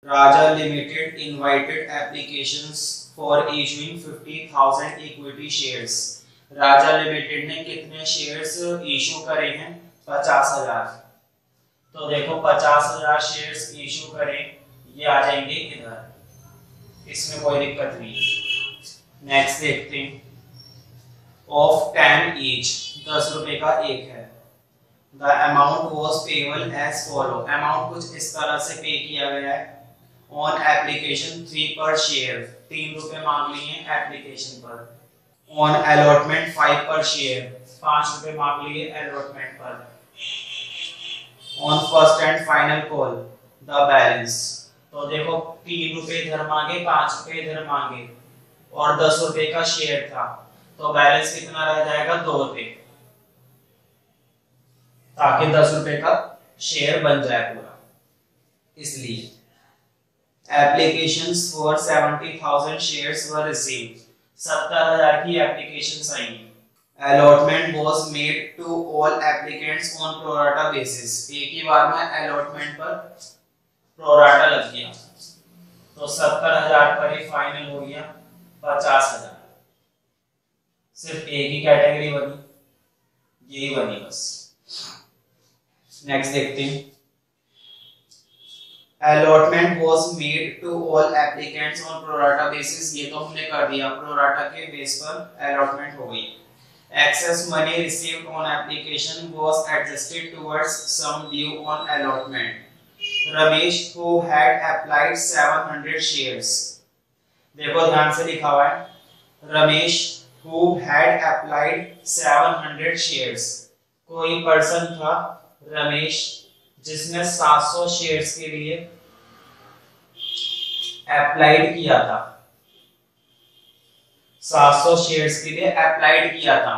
Raja Limited invited applications for issuing 50,000 equity shares. Raja limited ने कितने shares issue करे हैं? 50,000। तो देखो 50,000 शेयर्स इशू करें, ये आ जाएंगे इधर, इसमें कोई दिक्कत नहीं। नेक्स्ट देखते हैं, ऑफ 10 ईच, 10 रुपए का एक है। The amount was payable as follow, amount कुछ इस तरह से पे किया गया है। ऑन एप्लीकेशन 3 पर शेयर, 3 रुपए मांग लिए हैं एप्लीकेशन पर। ऑन अलॉटमेंट 5 पर शेयर, 5 रुपए मांग लिए अलॉटमेंट पर। On first and final call the balance, तो देखो 3 रुपए इधर मांगे, 5 रुपए इधर मांगे और 10 रुपए का शेयर था, तो बैलेंस कितना रह जाएगा? 2 रुपए, ताकि 10 रुपए का शेयर बन जाए पूरा। इसलिए applications for 70,000 shares were received, 70,000 की एप्लीकेशंस आई हैं। Allotment was made to all applicants on pro rata basis, एक ही बार में अलॉटमेंट पर प्रोराटा लग गया, तो 70,000 पर ही फाइनल हो गया 50,000। सिर्फ एक ही कैटेगरी बनी, यही बनी बस। नेक्स्ट देखते हैं, allotment was made to all applicants on pro rata basis, ये तो हमने कर दिया, प्रोराटा के बेस पर अलॉटमेंट हो गई। Excess money received on application was adjusted towards sum due on allotment. Ramesh who had applied 700 shares, देखो ध्यान से लिखा हुआ है, Ramesh who had applied 700 shares, कोई पर्सन था रमेश जिसने 700 शेयर्स के लिए अप्लाइड किया था, 700 शेयर्स के लिए अप्लाइड किया था।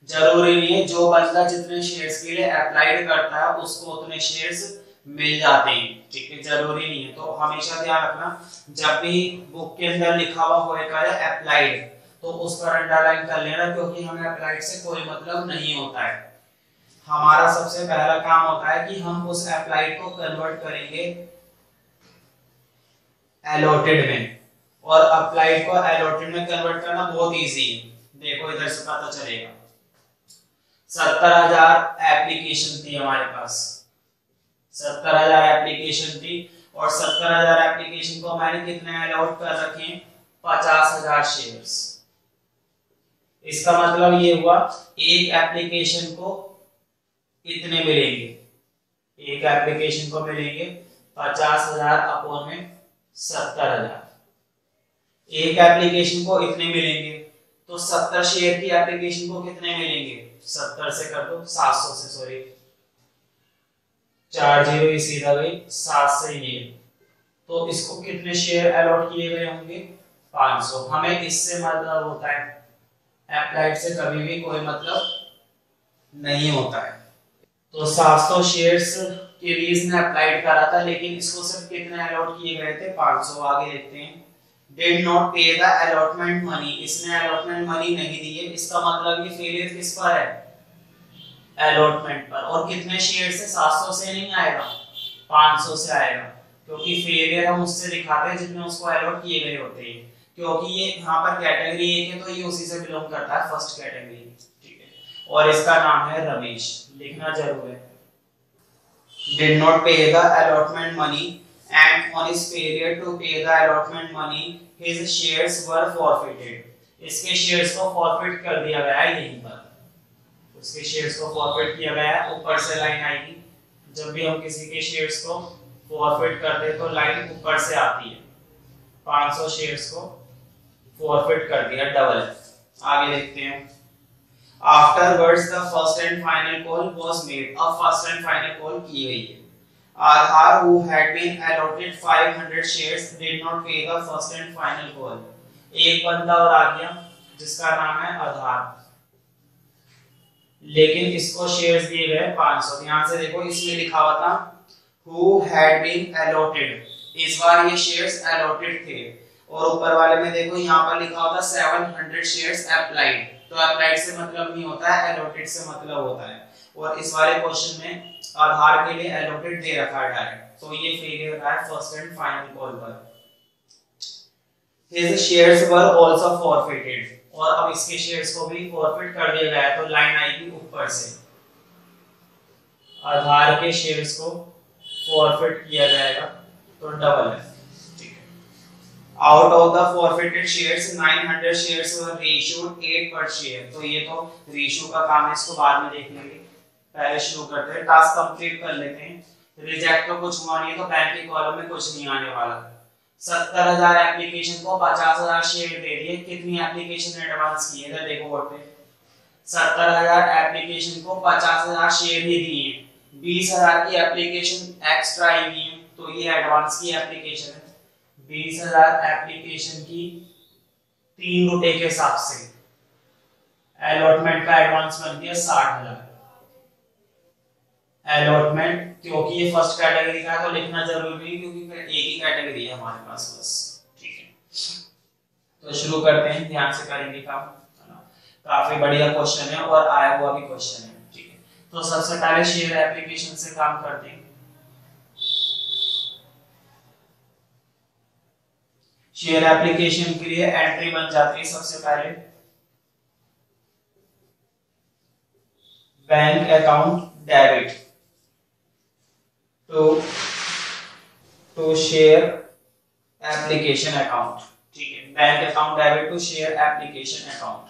जरूरी नहीं है जो बंदा जितने शेयर्स के लिए अप्लाइड करता है उसको उतने शेयर्स मिल जाते हैं, ठीक है, जरूरी नहीं है। तो हमेशा ध्यान रखना, जब भी बुक के अंदर लिखा हुआ होएगा अप्लाइड, तो उस पर अंडरलाइन कर लेना, क्योंकि हमें अप्लाइड से कोई मतलब नहीं होता है। हमारा सबसे पहला काम होता है कि हम उस अप्लाइड को कन्वर्ट करेंगे अलॉटेड में, और अप्लाइड को अलॉटेड में कन्वर्ट करना बहुत इजी है। देखो इधर से पता चलेगा, 70,000 एप्लीकेशन थी हमारे पास, 70,000 एप्लीकेशन थी, और 70,000 एप्लीकेशन को मैंने कितने अलॉट कर रखे? 50,000 शेयर्स। इसका मतलब ये हुआ एक एप्लीकेशन को कितने मिलेंगे? एक एप्लीकेशन को मिलेंगे 50,000 अपॉन में 70,000। एक एप्लीकेशन को इतने मिलेंगे, तो 70 शेयर की एप्लीकेशन को कितने मिलेंगे? 70 से कर दो, 700 से, सॉरी 4 जीरो ये सीधा गई, 7 से ये, तो इसको कितने शेयर अलॉट किए गए होंगे? 500। हमें इससे मतलब होता है, अप्लाइड से कभी भी कोई मतलब नहीं होता है। तो 700 शेयर्स के लिए इसने अप्लाइड करा था, लेकिन इसको सिर्फ कितने अलॉट किए गए थे? 500। आगे देखते हैं, डिड नॉट पे द अलॉटमेंट मनी, इसने अलॉटमेंट मनी नहीं दी है, इसका मतलब ये फेलियर किस पर है? अलॉटमेंट पर। और कितने शेयर से? 700 से नहीं आएगा, 500 से आएगा, क्योंकि फेलियर हम उससे दिखाते हैं जितने उसको अलॉट किए गए होते हैं, क्योंकि ये यहाँ पर कैटेगरी एक है, तो ये उसी से बिलोंग करता है, फर्स्ट कैटेगरी, ठीक है। और इसका नाम है रमेश, लिखना जरूर है। Did not pay the allotment money and on his failure to pay the allotment money his shares were forfeited, इसके शेयर्स को फॉरफिट कर दिया गया है, यहीं पर उसके शेयर्स को फॉरफिट किया गया है। ऊपर से लाइन आएगी, जब भी हम किसी के शेयर्स को फॉरफिट करते हैं तो लाइन ऊपर से आती है। 500 शेयर्स को फॉरफिट कर दिया, डबल। आगे देखते हैं, Afterwards, the first and final call was made. अब first and final call की गई है। Aadhar, who had been allotted 500 shares, did not pay the first and final call. एक बंदा और आ गया जिसका नाम है आधार, लेकिन इसको शेयर्स दिए गए 500। ध्यान से देखो, इसमें लिखा हुआ था who had been allotted, इस बार ये शेयर्स allotted थे, और ऊपर वाले में देखो यहाँ पर लिखा होता 700 शेयर्स अप्लाइड, तो अप्लाइड से मतलब नहीं होता है, अलॉटेड से मतलब होता है। और इस वाले क्वेश्चन में आधार के लिए अलॉटेड दे रखा है डायरेक्ट, तो ये फेलियर रहा है फर्स्ट एंड फाइनल कॉल पर। His shares were also forfeited, और अब इसके शेयर्स को भी फॉरफिट कर दिया गया है, तो लाइन आएगी ऊपर से, आधार के शेयर्स को फॉरफिट किया जाएगा, तो डबल है, ठीक है। Out of the forfeited shares 900 shares were reissued 8 per share, तो ये तो रेशियो का काम है, इसको बाद में देख लेंगे, पहले शुरू करते हैं, टास्क कंप्लीट कर लेते हैं। रिजेक्ट तो कुछ हुआ नहीं है, तो बैंक के कॉलम में कुछ नहीं आने वाला। 70,000 एप्लीकेशन को 50,000 शेयर दे दिए, कितनी एप्लीकेशन एडवांस की है, इधर देखो बोर्ड पे, 70,000 एप्लीकेशन को 50,000 शेयर ही दिए, 20,000 की एप्लीकेशन एक्स्ट्रा आई हुई है, तो ये एडवांस की एप्लीकेशन है। 20,000 एप्लीकेशन की 3 रुपए के हिसाब से अलॉटमेंट का एडवांस बन गया 60,000। अलॉटमेंट, क्योंकि ये फर्स्ट कैटेगरी का है तो लिखना जरूरी नहीं, क्योंकि एक ही कैटेगरी है हमारे पास बस, ठीक है। तो शुरू करते हैं, ध्यान से करेंगे काम, काफी बढ़िया क्वेश्चन है और आया हुआ भी क्वेश्चन है, ठीक है। तो सबसे पहले शेयर एप्लीकेशन से काम करते हैं। शेयर एप्लीकेशन के लिए एंट्री बन जाती है सबसे पहले, bank account debit to share application account, ठीक है। Bank account debit to share application account.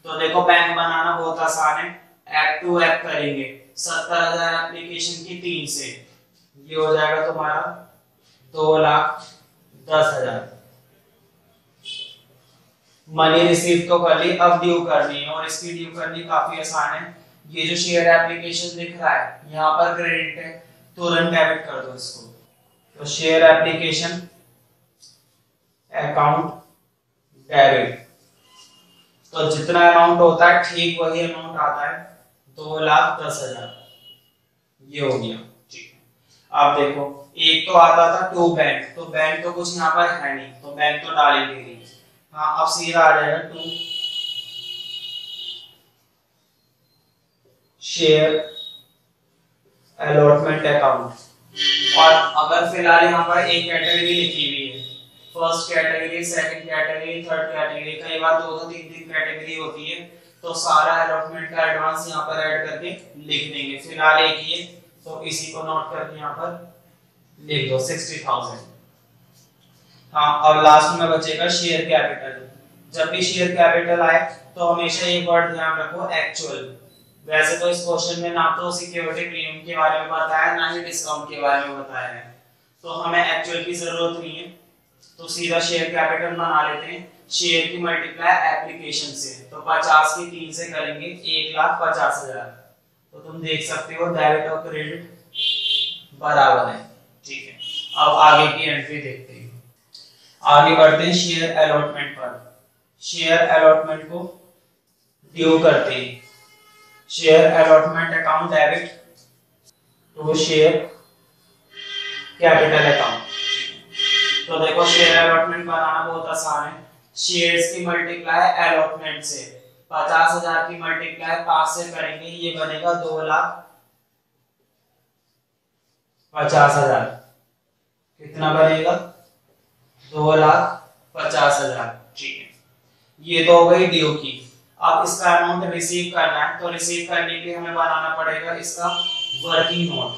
तो देखो बैंक बनाना बहुत आसान है, ऐप टू ऐप करेंगे, 70,000 एप्लीकेशन की 3 से, ये हो जाएगा तुम्हारा 2,10,000। मनी रिसीव तो कर ली, अब ड्यू करनी है, और इसकी ड्यू करनी काफी आसान है। ये जो शेयर एप्लीकेशन दिख रहा है यहाँ पर क्रेडिट है, तुरंत डेबिट कर दो इसको। तो शेयर एप्लीकेशन अकाउंट डेबिट, तो जितना अमाउंट होता है ठीक वही अमाउंट आता है, 2,10,000, ये हो गया, ठीक है। अब देखो एक तो आता था टू बैंक, तो बैंक तो कुछ यहाँ पर है नहीं, तो बैंक तो डालेंगे नहीं, हाँ अब सीधा आ जाएगा टू शेयर अलॉटमेंट अकाउंट। और अगर फिलहाल यहाँ पर एक कैटेगरी लिखी हुई है, first category, second category, third category, कई बार 2-3 कैटेगरी होती है, तो सारा अलॉटमेंट का एडवांस यहाँ पर ऐड करके लिख देंगे। फिलहाल एक ही है, तो इसी को नोट करके यहाँ पर लिख दो 60,000। हाँ, और लास्ट में बचेगा शेयर कैपिटल। जब भी शेयर कैपिटल आए तो हमेशा एक वर्ड ध्यान रखो, एक्चुअल। वैसे तो इस क्वेश्चन में ना तो सिक्योरिटी प्रीमियम के बारे में बताया, ना ही डिस्काउंट के बारे में बताया है, तो हमें एक्चुअल की जरूरत नहीं है, तो सीधा शेयर कैपिटल बना लेते हैं। शेयर की मल्टीप्लाई एप्लीकेशन से, तो 50 की 3 से करेंगे 1,50,000, तो तुम देख सकते हो डेबिट और क्रेडिट बराबर है, ठीक है। अब आगे की एंट्री देखते हैं, आगे बढ़ते हैं शेयर अलॉटमेंट पर। शेयर अलॉटमेंट को ड्यू करते हैं, share allotment account debit to share capital account. तो देखो शेयर अलॉटमेंट बनाना बहुत आसान है, शेयर्स की मल्टीप्लाई अलॉटमेंट से, 50,000 की मल्टीप्लाई 5 से करेंगे, ये बनेगा 2,50,000। कितना बनेगा? 2,50,000, ठीक है। ये तो हो गई ड्यू की। अब इसका अमाउंट रिसीव करना है, तो रिसीव करने के लिए हमें बनाना पड़ेगा इसका वर्किंग नोट।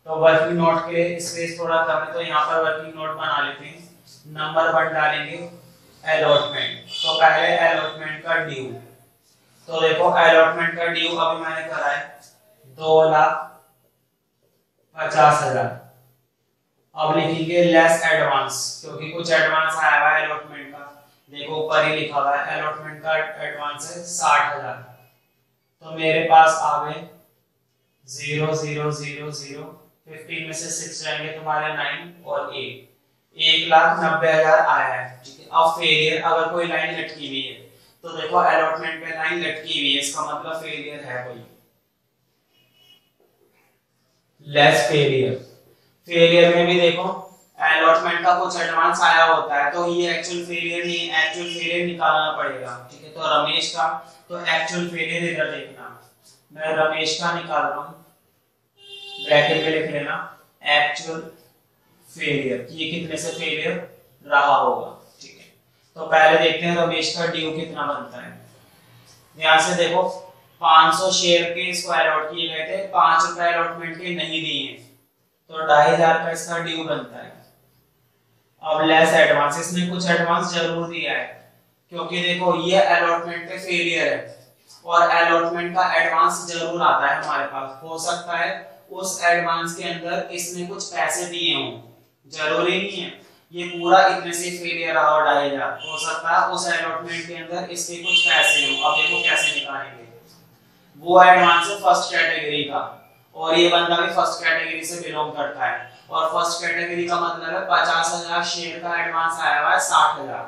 तो वर्किंग नोट के लिए स्पेस थोड़ा कम है, तो यहाँ पर वर्किंग नोट बना लेते हैं। नंबर 1 डालेंगे अलॉटमेंट, तो पहले अलॉटमेंट का ड्यू, तो देखो अलॉटमेंट का ड्यू अभी मैंने करा है 2,50,000। अब लिखेंगे लेस एडवांस, क्योंकि कुछ एडवांस आया हुआ है अलॉटमेंट का, देखो ऊपर ही लिखा हुआ है अलॉटमेंट का एडवांस है 60,000। तो मेरे पास आ गए 0 0 0 0, 15 में से 6 जाएंगे तुम्हारे 9 और 1,90,000 आया है, ठीक है। अब फेलियर, अगर कोई लाइन लटकी हुई है, तो देखो अलॉटमेंट पे लाइन लटकी हुई है, इसका मतलब फेलियर है कोई, लेस फेलियर। फेलियर में भी देखो अलॉटमेंट का कुछ एडवांस आया होता है, तो ये एक्चुअल फेलियर नहीं, एक्चुअल फेलियर निकालना पड़ेगा, ठीक है। तो रमेश का, तो एक्चुअल फेलियर इधर देखना, मैं रमेश का निकाल रहा हूं, ब्रैकेट में लिख लेना एक्चुअल फेलियर, ये कितने से फेलियर रहा होगा। ठीक है, तो पहले देखते हैं रमेश का ड्यू कितना बनता है। ध्यान से देखो, 500 शेयर के इसको अलॉट किए गए थे, 5 रुपए अलॉटमेंट के नहीं दिए, तो 2500 का इसका ड्यू बनता है। अब लेस एडवांस, इसने कुछ एडवांस जरूर दिया है, क्योंकि देखो ये अलॉटमेंट पे फेलियर है और अलॉटमेंट का एडवांस जरूर आता है हमारे पास। हो सकता है उस एडवांस के अंदर इसने कुछ पैसे दिए हों, जरूरी नहीं है ये पूरा इतने से फेलियर रहा हो 2500, हो सकता है उस अलॉटमेंट के अंदर इसके कुछ पैसे हों। अब देखो कैसे निकालेंगे, वो एडवांस है फर्स्ट कैटेगरी का और ये बंदा भी फर्स्ट कैटेगरी से बिलोंग करता है, और फर्स्ट कैटेगरी का मतलब है 50,000 शेयर का एडवांस आया हुआ है 60,000।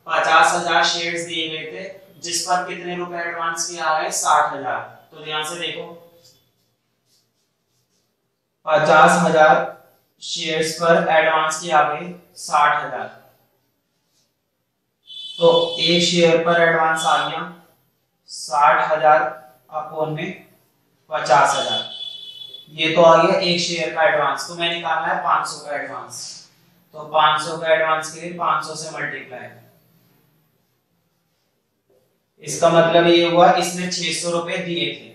50,000 शेयर्स दिए गए थे जिस पर कितने रुपए एडवांस किया है 60,000। तो ध्यान से देखो 50,000 शेयर्स पर एडवांस किया गया 60,000, तो एक शेयर पर एडवांस आ गया 60,000 अपॉन में 50,000, ये तो आ गया एक शेयर का एडवांस। तो मैं निकालना है 500 का एडवांस, तो 500 का एडवांस के लिए 500 से मल्टीप्लाई, इसका मतलब ये हुआ इसने 600 रुपए दिए थे,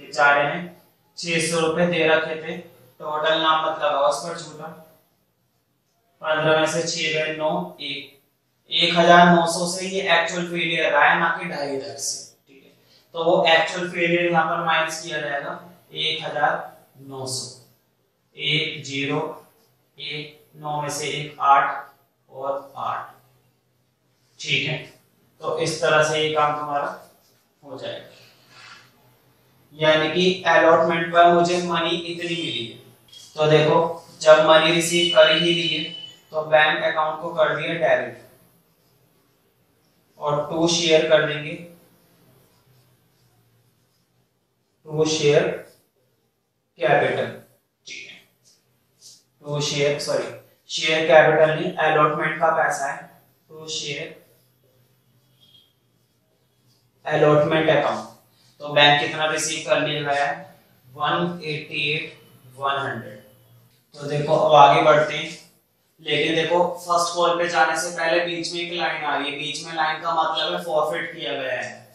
बेचारे ने 600 रुपए दे रखे थे, टोटल नाम मतलब है उस पर छूटा, 15 में से 6 गए 9, 1900 से ये एक्चुअल फेलियर रहा है, ना कि 2500 से। ठीक है, तो वो एक्चुअल फेलियर यहाँ पर माइनस किया जाएगा 1900, 1 0 1 9 में से 1 8 और 8। ठीक है, तो इस तरह से ये काम तुम्हारा हो जाएगा, यानी कि अलॉटमेंट पर मुझे मनी इतनी मिली है। तो देखो जब मनी रिसीव कर ही लिए तो बैंक अकाउंट को कर दिया डेबिट और 2 शेयर कर देंगे, 2 शेयर कैपिटल। ठीक है, 2 शेयर शेयर कैपिटल नहीं, अलॉटमेंट का पैसा है, 2 शेयर अलॉटमेंट अकाउंट। तो बैंक कितना रिसीव कर लिया है 188,100। तो देखो अब आगे बढ़ते हैं, लेकिन देखो फर्स्ट कॉल पे जाने से पहले बीच में एक लाइन आ रही है, बीच में लाइन का मतलब है फॉरफिट किया गया है।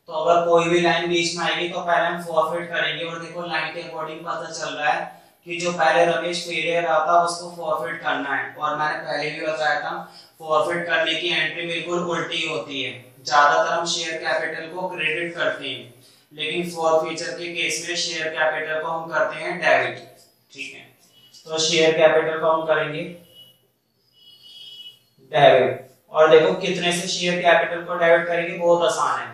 तो अगर कोई भी लाइन बीच में आएगी तो पहले हम फॉरफिट करेंगे, और देखो लाइन के अकॉर्डिंग पता चल रहा है कि जो पहले रमेश फेलियर रहा था उसको फॉरफिट करना है। और मैंने पहले भी बताया था फॉरफिट करने की एंट्री बिल्कुल उल्टी होती है, ज्यादातर हम शेयर कैपिटल को क्रेडिट करते हैं, लेकिन फॉरफीचर के केस में शेयर कैपिटल को हम करते हैं डेबिट। ठीक है, तो शेयर कैपिटल को हम करेंगे डेबिट, और देखो कितने से शेयर कैपिटल को डेबिट करेंगे, बहुत आसान है,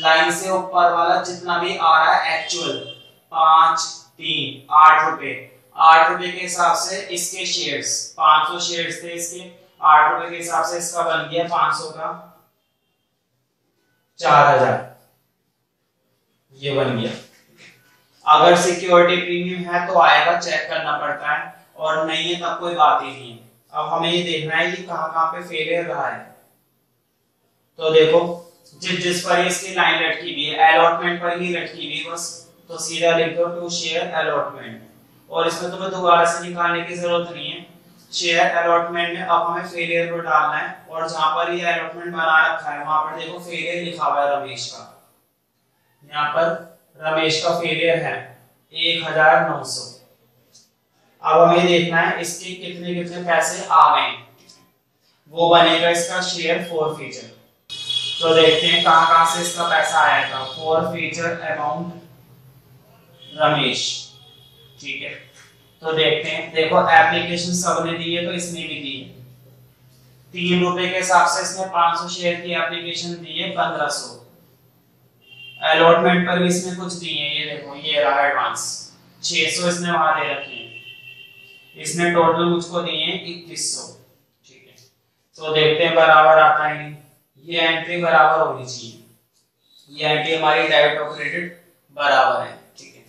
लाइन से ऊपर वाला जितना भी आ रहा है एक्चुअल 5 3 8 रुपए, 8 रुपए के हिसाब से इसके शेयर्स 500 शेयर्स थे इसके, 8 रुपए के हिसाब से इसका बन गया 500 का 4000, ये बन गया। अगर सिक्योरिटी प्रीमियम है तो आएगा, चेक करना पड़ता है, और नहीं है तब कोई बात ही नहीं है। अब हमें ये देखना है कि कहां पे फेलियर रहा है। तो देखो जिस पर इसकी लाइन लटकी हुई है अलॉटमेंट पर ही लटकी हुई बस, तो सीधा लिख दो 2 शेयर अलॉटमेंट, और इसमें तुम्हें दोबारा से निकालने की जरूरत नहीं है। शेयर अलॉटमेंट में अब हमें फेलियर को डालना है, और जहां पर ये अलॉटमेंट बना रखा है वहां पर देखो फेलियर लिखा हुआ है रमेश का, यहाँ पर रमेश का फेलियर है 1900। अब हमें देखना है इसके कितने कितने पैसे आ गए, वो बनेगा इसका शेयर फॉरफीचर। तो देखते हैं कहां कहां से इसका पैसा आया था, फॉरफीचर अमाउंट रमेश। ठीक है, तो देखते हैं, देखो एप्लीकेशन सबने दी है तो इसने भी दी है, 3 रुपए के हिसाब से इसने 500 शेयर की एप्लीकेशन दी है 1500, अलॉटमेंट पर भी इसने कुछ दिए हैं, ये देखो ये रहा एडवांस 600 इसने वहां दे रखे हैं, इसने टोटल मुझको दिए हैं 2100। ठीक है, तो देखते हैं बराबर आता है, ये एंट्री बराबर होनी चाहिए, ये एंट्री हमारी डेबिट और क्रेडिट बराबर है। ठीक है,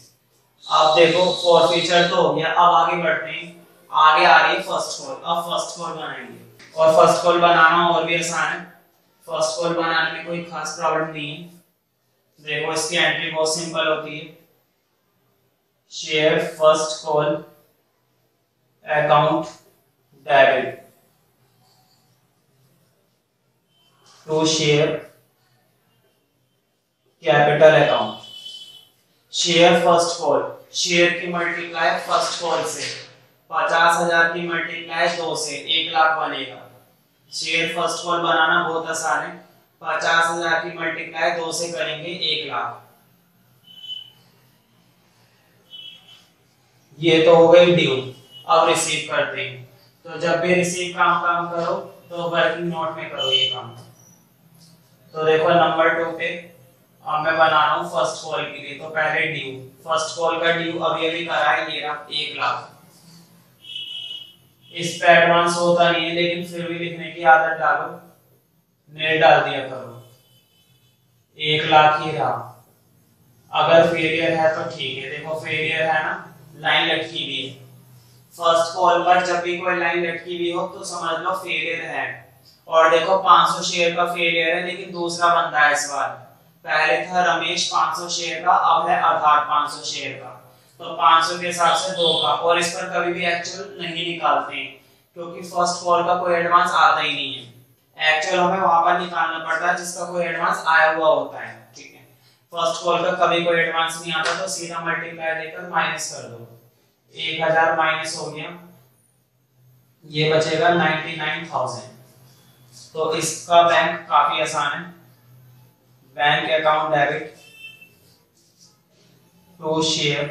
अब देखो फॉरफीचर तो हो गया, अब आगे बढ़ते हैं, आगे आ रही है फर्स्ट कॉल। अब फर्स्ट कॉल बनाएंगे, और फर्स्ट कॉल बनाना और भी आसान है, फर्स्ट कॉल बनाने में कोई खास प्रॉब्लम नहीं है। देखो इसकी एंट्री बहुत सिंपल होती है, share first call account debit to share capital account. Share first call, share की मल्टीप्लाई फर्स्ट कॉल से, 50,000 की मल्टीप्लाई 2 से 1 लाख बनेगा। शेयर फर्स्ट कॉल बनाना बहुत आसान है, 50,000 की मल्टीप्लाई 2 से करेंगे 1 लाख। ये तो हो गई ड्यू। अब रिसीव करते हैं, तो जब भी रिसीव काम करो तो वर्किंग नोट में करो ये काम। तो देखो नंबर 2 पे अब मैं बना रहा हूँ फर्स्ट कॉल के लिए, तो पहले ड्यू, फर्स्ट कॉल का ड्यू अभी करा है, ये रहा 1 लाख। इस पे एडवांस होता नहीं है लेकिन फिर भी लिखने की आदत डालो, नेट डाल दिया करो। 1 लाख ही रहा। अगर फेलियर है तो ठीक है, देखो फेलियर है ना, लाइन लटकी हुई है। फर्स्ट कॉल पर जब भी कोई लाइन लटकी हुई हो तो समझ लो फेलियर है। और देखो 500 शेयर का फेलियर है लेकिन दूसरा बंदा है इस बार। पहले था रमेश 500 शेयर का, अब है आधार 500 शेयर का, तो 500 के हिसाब से 2 का। और इस पर कभी भी एक्चुअल नहीं निकालते हैं क्योंकि फर्स्ट कॉल का कोई एडवांस आता ही नहीं है। एक्चुअल हमें वहां पर निकालना पड़ता है जिसका कोई एडवांस आया हुआ होता है, ठीक है। फर्स्ट कॉल का कभी कोई एडवांस नहीं आता तो सीधा मल्टीप्लाई देकर माइनस कर दो। 1000 माइनस हो गया, ये बचेगा 99,000। तो इसका बैंक काफी आसान है, bank account debit to share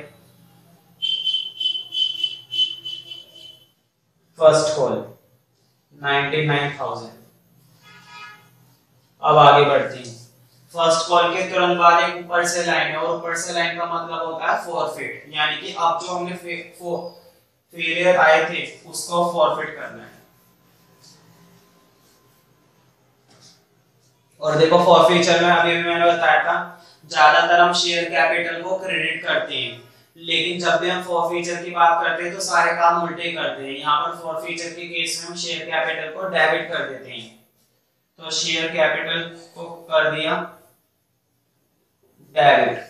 first call 99,000। अब आगे बढ़ते हैं। फर्स्ट कॉल के तुरंत बाद एक ऊपर से लाइन है, और ऊपर से लाइन का मतलब होता है फॉरफिट, यानी कि अब जो हमने फेलियर आए थे उसको फॉरफिट करना है। और देखो फॉरफीचर में अभी भी मैंने बताया था, ज्यादातर हम शेयर कैपिटल को क्रेडिट करते हैं, लेकिन जब भी हम फॉरफीचर की बात करते हैं तो सारे काम उल्टे करते हैं। यहाँ पर फॉरफीचर के केस में हम शेयर कैपिटल को डेबिट कर देते हैं। तो शेयर कैपिटल को कर दिया डेबिट।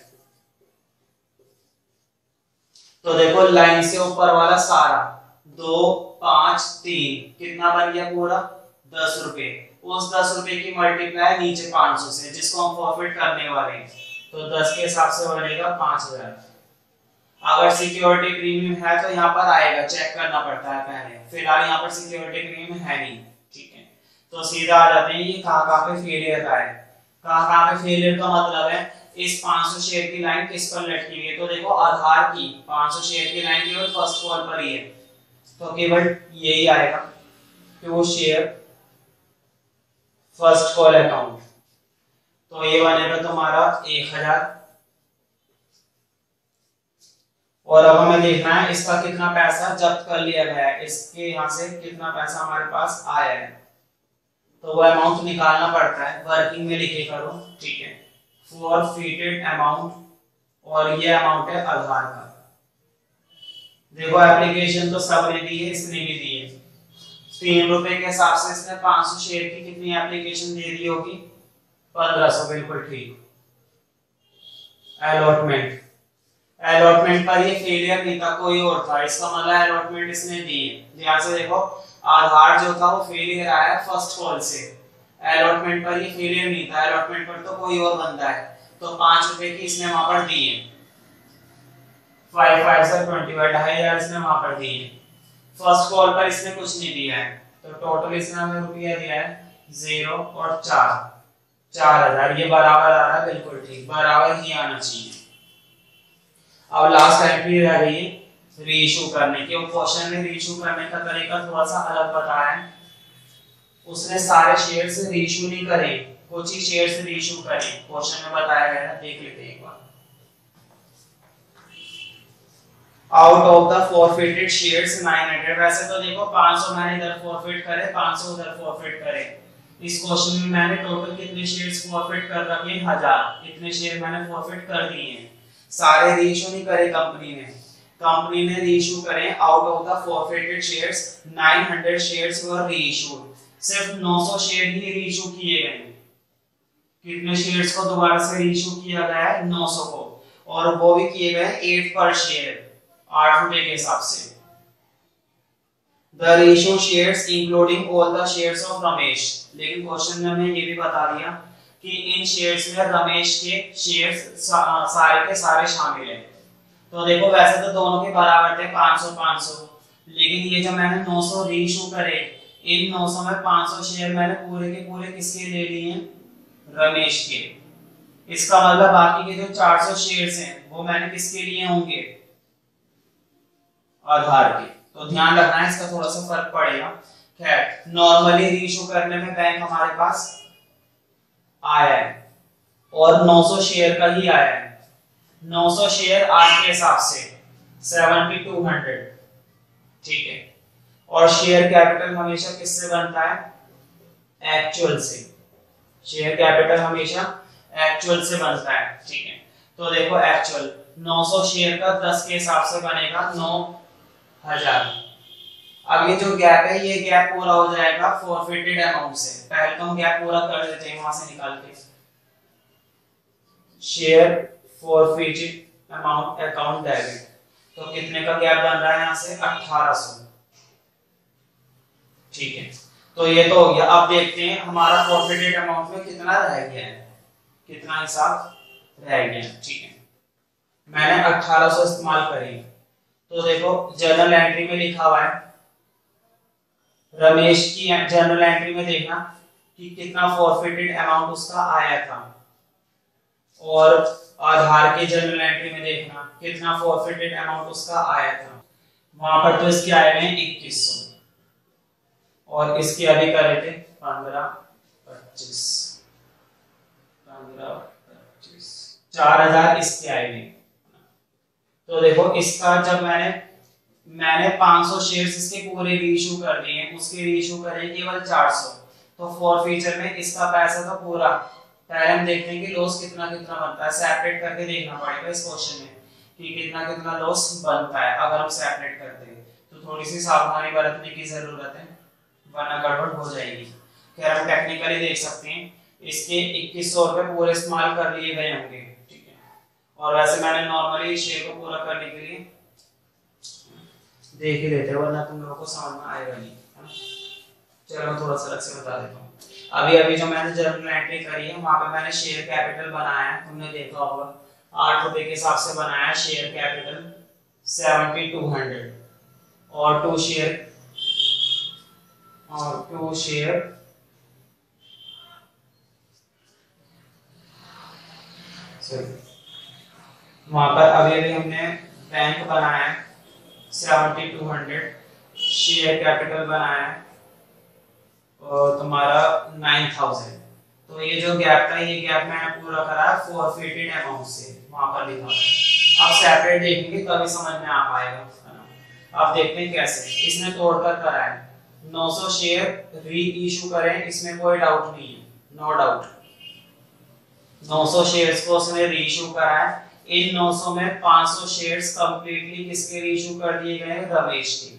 तो देखो लाइन से ऊपर वाला सारा 2, 5, 3 कितना बन गया पूरा 10 रुपए। उस 10 रुपए की मल्टीप्लाई नीचे 500 से, जिसको हम फॉरफिट करने वाले हैं, तो 10 के हिसाब से बनेगा 5000। अगर सिक्योरिटी प्रीमियम है तो यहाँ पर आएगा, चेक करना पड़ता है पहले। फिलहाल यहाँ पर सिक्योरिटी प्रीमियम है नहीं, ठीक है। तो सीधा आ जाते हैं ये कहाँ पे फेलियर का है। कहाँ पे फेलियर का मतलब है इस 500 शेयर की लाइन किस पर लटकी हुई है। तो देखो आधार की 500 शेयर की लाइन केवल फर्स्ट कॉल पर ही है, तो केवल यही आएगा to share first call account. तो ये बनेगा तुम्हारा 1000। और अब हमें देखना है इसका कितना पैसा जब्त कर लिया गया है, इसके यहाँ से कितना पैसा हमारे पास आया है, तो वो अमाउंट निकालना पड़ता है। वर्किंग में लिखे करो, ठीक है, फॉरफिटेड अमाउंट, और ये अमाउंट है आधार का। देखो एप्लीकेशन तो सबने दी है, इसने भी दी है। 3 रुपए के हिसाब से इसने 500 शेयर की कितनी एप्लीकेशन दे दी होगी 1500, बिल्कुल ठीक। अलॉटमेंट, अलॉटमेंट पर ये फेलियर नहीं था, कोई और था, इसका मतलब अलॉटमेंट इसने दी है। ध्यान से देखो आधार जो था वो फेलियर आया फर्स्ट कॉल से, अलॉटमेंट पर ये फेलियर नहीं था, अलॉटमेंट पर तो कोई और बंदा है, तो 5 रुपए की इसने वहां पर दी है। 5 5 से 20, 2500 इसने वहां पर दी है। फर्स्ट कॉल पर इसने कुछ नहीं दिया है, तो टोटल इसने हमें रुपया दिया है 0 और 4, 4000। ये बराबर आ रहा है, बिल्कुल ठीक, बराबर ही आना चाहिए। अब लास्ट एंट्री रह गई है रीइशू करने की। क्वेश्चन में रीइशू करने का तरीका थोड़ा सा अलग बताया है, उसने सारे शेयर से रीइशू नहीं करे, कुछ ही शेयर से रीइशू करे, क्वेश्चन में बताया गया है, देख लेते हैं एक बार। Out of the forfeited shares 900, वैसे तो देखो 500 मैंने इधर फॉरफिट करे, 500 उधर फॉरफिट करे। इस क्वेश्चन में मैंने टोटल कितने शेयर्स फॉरफिट कर रखे हैं 1000, इतने शेयर मैंने फॉरफिट कर दिए हैं। सारे रीइशू नहीं करे कंपनी ने, कंपनी ने रीइशू करे out of the forfeited shares 900 shares were reissued, सिर्फ 900 शेयर ही रीइशू किए गए हैं। कितने शेयर्स को दोबारा से रीइशू किया गया है 900 को, और वो भी किए गए 8 पर शेयर। 8 रुपए के हिसाब से। The ratio shares including all the shares of Ramesh. लेकिन क्वेश्चन में हमें ये भी बता दिया कि इन शेयर्स में रमेश के शेयर्स सारे के सारे शामिल हैं। तो देखो वैसे तो दोनों के बराबर थे 500 500, लेकिन ये जो मैंने 900 रीइशू करे, इन 900 में 500 शेयर मैंने पूरे के पूरे किसके ले लिए हैं, रमेश के। इसका मतलब बाकी के जो 400 शेयर्स हैं वो मैंने किसके लिए होंगे, आधार के। तो ध्यान रखना है, इसका थोड़ा सा फर्क पड़ेगा। खैर नॉर्मली रीइशू करने में बैंक हमारे पास आया है और 900 शेयर का ही आया है। 900 शेयर आज के हिसाब से 7200, ठीक है। और शेयर कैपिटल हमेशा किससे बनता है, एक्चुअल से। शेयर कैपिटल हमेशा एक्चुअल से बनता है, ठीक है। तो देखो एक्चुअल 900 शेयर का 10 के हिसाब से बनेगा 9000। अब ये जो गैप है, ये गैप पूरा हो जाएगा फॉरफिटेड अमाउंट से। पहले तो हम गैप पूरा कर देते हैं वहां से निकाल के। Share forfeited amount account debit, तो कितने का गैप बन रहा है यहाँ से, 1800, ठीक है। तो ये तो हो गया। अब देखते हैं हमारा फॉरफिटेड अमाउंट में कितना रह गया है, कितना हिसाब रह गया है, ठीक है। मैंने 1800 इस्तेमाल करी। तो देखो जर्नल एंट्री में लिखा हुआ है, रमेश की जर्नल एंट्री में देखना कि कितना फॉरफिटेड अमाउंट उसका आया था, और आधार के जर्नल एंट्री में देखना कितना फॉरफिटेड अमाउंट उसका आया था। वहां पर तो इसके आए हैं 2100, और इसके अभी करे थे 15-25, 4000 इसके आए हैं। तो देखो इसका जब मैंने 500 शेयर्स इसके पूरे रीइशू कर दिए, उसके रीइशू करे केवल 400, तो फॉरफीचर में इसका पैसा तो पूरा। पहले हम देखते हैं कि लॉस कितना कितना बनता है, सेपरेट करके देखना पड़ेगा इस क्वेश्चन में कि कितना कितना लॉस बनता है। अगर हम सेपरेट करते हैं तो थोड़ी सी सावधानी बरतने की जरूरत है, वरना गड़बड़ हो जाएगी। खैर हम टेक्निकली देख सकते हैं, इसके 2100 रुपए पूरे इस्तेमाल कर लिए गए होंगे, ठीक है। और वैसे मैंने नॉर्मली शेयर को पूरा करने के लिए देख ही लेते हैं, वरना तुम लोगों को समझ में आएगा नहीं, है ना। चलो मैं थोड़ा सा अलग से बता देता हूँ। अभी जो मैंने जर्नल एंट्री करी है, वहां पे मैंने शेयर कैपिटल बनाया है, तुमने देखा होगा 8 रुपए के हिसाब से बनाया शेयर कैपिटल 7200, और 2 शेयर वहां पर अभी हमने बैंक बनाया है 7200, शेयर कैपिटल बनाया है और तुम्हारा 9000। तो ये जो गैप था, ये गैप मैंने पूरा करा है फॉरफिटेड अमाउंट से, वहां पर लिखा है। अब सेपरेट देखेंगे तभी समझ में आ पाएगा। अब देखते हैं कैसे इसने तोड़कर करा है। 900 शेयर री इशू करें, इसमें कोई डाउट नहीं है, नो डाउट। 900 शेयर्स को उसने री इशू करा है। इन 900 में 500 शेयर्स कंप्लीटली किसके री इशू कर दिए गए, रमेश के।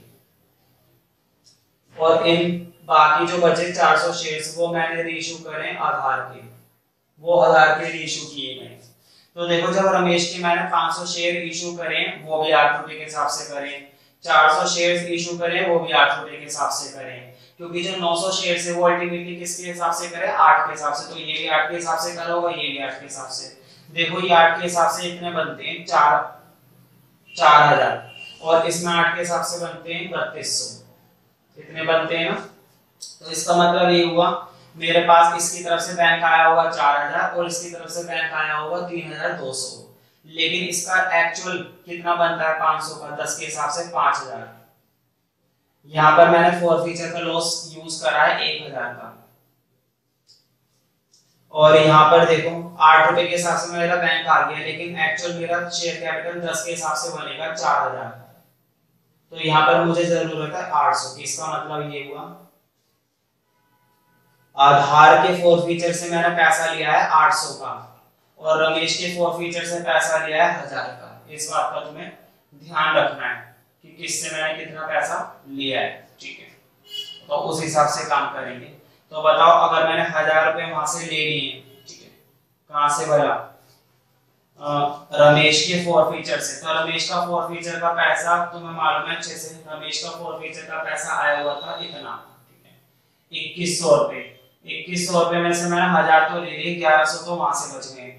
और इन बाकी जो बचे 400 शेयर्स वो मैंने री इशू करे आधार के, वो आधार के री इशू किए गए। तो देखो जब रमेश के मैंने 500 शेयर इशू करें, वो भी 8 रुपए के हिसाब से करें, 400 शेयर्स इशू करें, वो भी 8 रुपए के हिसाब से करें, क्योंकि जो 900 शेयर्स है वो अल्टीमेटली किसके हिसाब से करें, 8 के हिसाब से। तो ये भी 8 के हिसाब से करा होगा, ये भी 8 के हिसाब से। देखो ये 8 के हिसाब से इतने बनते हैं 4000, और इसमें 8 के हिसाब से बनते हैं 3200, इतने बनते हैं ना। तो इसका मतलब ये हुआ मेरे पास इसकी तरफ से बैंक आया होगा 4000 और इसकी तरफ से बैंक आया होगा 3200, लेकिन इसका एक्चुअल कितना बनता है 500 का, 10 के हिसाब से 5000। यहाँ पर मैंने फॉरफीचर का लॉस यूज करा है 1000 का, और यहाँ पर देखो 8 रुपए के हिसाब से मेरा बैंक आ गया, लेकिन एक्चुअल मेरा शेयर कैपिटल 10 के हिसाब से बनेगा 4000। तो यहाँ पर मुझे जरूरत है 800 की। इसका मतलब ये हुआ आधार के फॉरफीचर से मैंने पैसा लिया है 800 का, और रमेश के फॉरफीचर से पैसा लिया है 1000 का। इस बात का तुम्हें ध्यान रखना है कि किससे मैंने कितना पैसा लिया है, ठीक है। तो उस हिसाब से काम करेंगे। तो बताओ अगर मैंने 1000 रुपए वहां से ले लिए, ठीक है, कहां से भला, रमेश के फॉरफीचर से। तो रमेश का फॉरफीचर का पैसा तुम्हें मालूम है अच्छे से, रमेश का फॉरफीचर का पैसा आया हुआ था इतना, ठीक है 2100 रुपए। 2100 रुपए में से मैंने 1000 तो ले लिए, 1100 तो वहां से बच गए,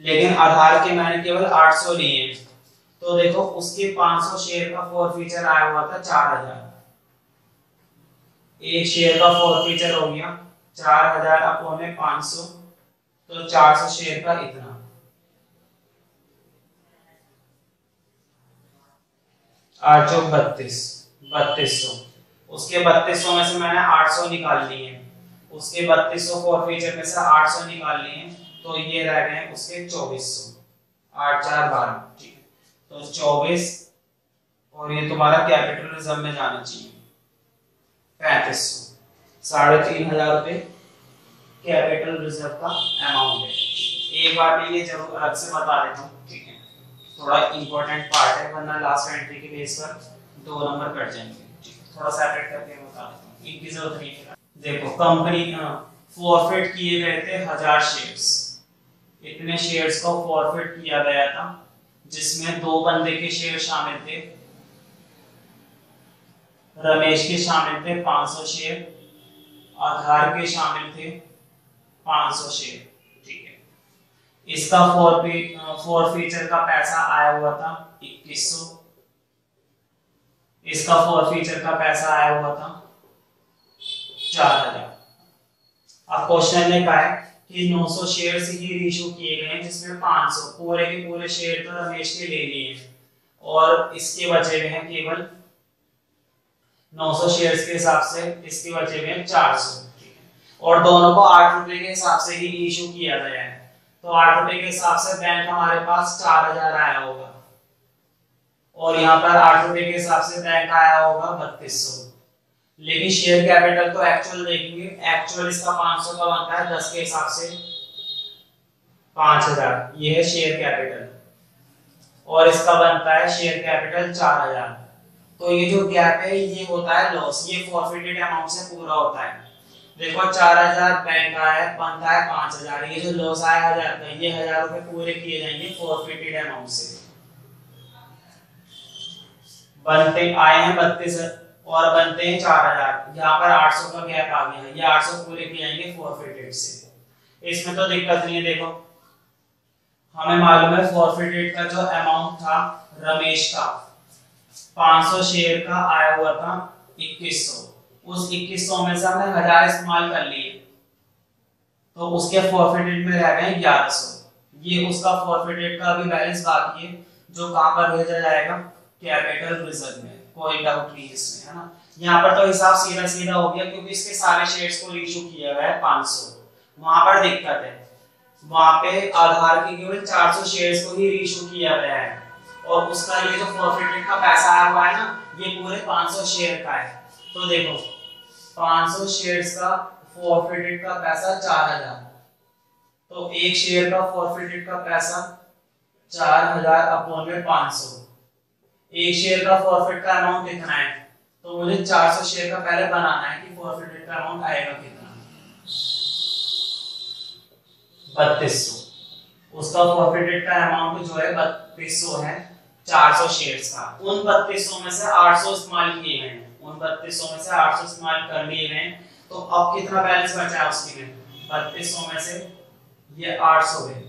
लेकिन आधार के मैंने केवल 800 लिए। तो देखो उसके 500 शेयर का फॉरफीचर आया हुआ था 4000। एक शेयर का फॉरफीचर हो गया 4000 अपॉन में 500, तो 400 शेयर का इतना। आठ चौक 3200। उसके 3200 में से मैंने 800 निकाल लिए, उसके 3200 फॉरफीचर में से 800 निकाल लिए, तो ये रह गए उसके 2400। 8 4 12, ठीक है। तो 24 और ये तुम्हारा कैपिटल रिजर्व में जाना चाहिए 3500। 3500 रुपए कैपिटल रिजर्व का अमाउंट है। एक बार मैं ये जरूर अलग से बता देता हूँ, ठीक है, थोड़ा इंपॉर्टेंट पार्ट है, वरना लास्ट एंट्री के बेस पर 2 नंबर कट जाएंगे, ठीक है। थोड़ा सेपरेट करके बता देता हूँ, इनकी जरूरत नहीं है। देखो कंपनी फॉरफिट किए गए थे 1000 शेयर्स, इतने शेयर्स को फॉरफिट किया गया था, जिसमें 2 बंदे के शेयर शामिल थे, रमेश के शामिल थे 500 शेयर, आधार के शामिल थे 500 शेयर, ठीक है। इसका फॉरफीचर का पैसा आया हुआ था 2100, इसका फॉरफीचर का पैसा आया हुआ था 4000। अब क्वेश्चन ने कहा है कि 900 शेयर ही इशू किए गए हैं, जिसमें 500 पूरे के पूरे शेयर तो रमेश के ले लिए हैं, और इसके बचे हुए हैं केवल 900 शेयर्स के हिसाब से इसके बचे हुए हैं 400, ठीक है। और दोनों को 8 रुपए के हिसाब से ही इशू किया गया है, तो 8 रुपए के हिसाब से बैंक हमारे पास 4000 आया होगा, और यहाँ पर 8 रुपए के हिसाब से बैंक आया होगा 3200। लेकिन शेयर कैपिटल तो एक्चुअल देखेंगे, एक्चुअल इसका 500 का बनता है 10 के हिसाब से 5000, ये है शेयर कैपिटल, और इसका बनता है शेयर कैपिटल 4000। तो ये जो गैप है ये होता है लॉस, ये फॉरफिटेड अमाउंट से पूरा होता है। देखो 4000 बैंक आया, बनता है 5000, ये जो लॉस आया 1000 का, ये 1000 रुपए पूरे किए जाएंगे फॉरफिटेड अमाउंट से। बनते आए हैं 32 और बनते हैं 4000, यहाँ पर 800 का गैप आ गया है, ये 800 पूरे किए जाएंगे फॉरफिटेड से। इसमें तो दिक्कत नहीं है। देखो हमें मालूम है फॉरफिटेड का जो अमाउंट था रमेश का 500 शेयर का आया हुआ था 2100, उस 2100 में से हमने 1000 इस्तेमाल कर लिए, तो उसके फॉरफिटेड में रह गए 1100। ये उसका फॉरफिटेड का भी बैलेंस बाकी है, जो कहां पर भेजा जाएगा कैपिटल रिजर्व में, कोई डाउट नहीं इसमें, है ना। यहाँ पर तो हिसाब सीधा सीधा हो गया, क्योंकि इसके सारे शेयर्स को इशू किया गया है 500। वहां पर दिक्कत है, वहां पे आधार के केवल 400 शेयर्स को ही इशू किया गया है, और उसका ये जो फॉरफिटेड का पैसा आया हुआ है ना, ये पूरे 500 शेयर का है। तो देखो 500 शेयर्स का फॉरफिटेड का पैसा 4000, तो एक शेयर का फॉरफिटेड का पैसा 4000 अपॉन में 500। एक शेयर का फॉरफिट का अमाउंट कितना है, तो मुझे 400 शेयर का पहले बनाना है कि फॉरफिटेड का अमाउंट आएगा कितना, 3200। उसका फॉरफिटेड का अमाउंट जो है 3200 है 400 शेयर्स का। उन 3200 में से 800 इस्तेमाल किए गए हैं, उन 3200 में से 800 इस्तेमाल कर लिए गए, तो अब कितना बैलेंस बचा है उसके में, 3200 में से ये 800 है,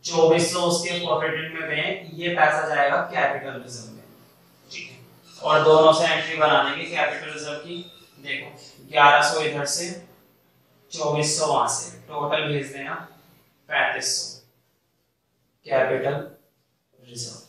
2400 उसके फॉरफिटेड में गए, ये पैसा जाएगा कैपिटल रिजर्व में, ठीक है। और दोनों से एंट्री बना देंगे कैपिटल रिजर्व की। देखो 1100 इधर से, 2400 वहां से, टोटल भेज देना 3500 कैपिटल रिजर्व।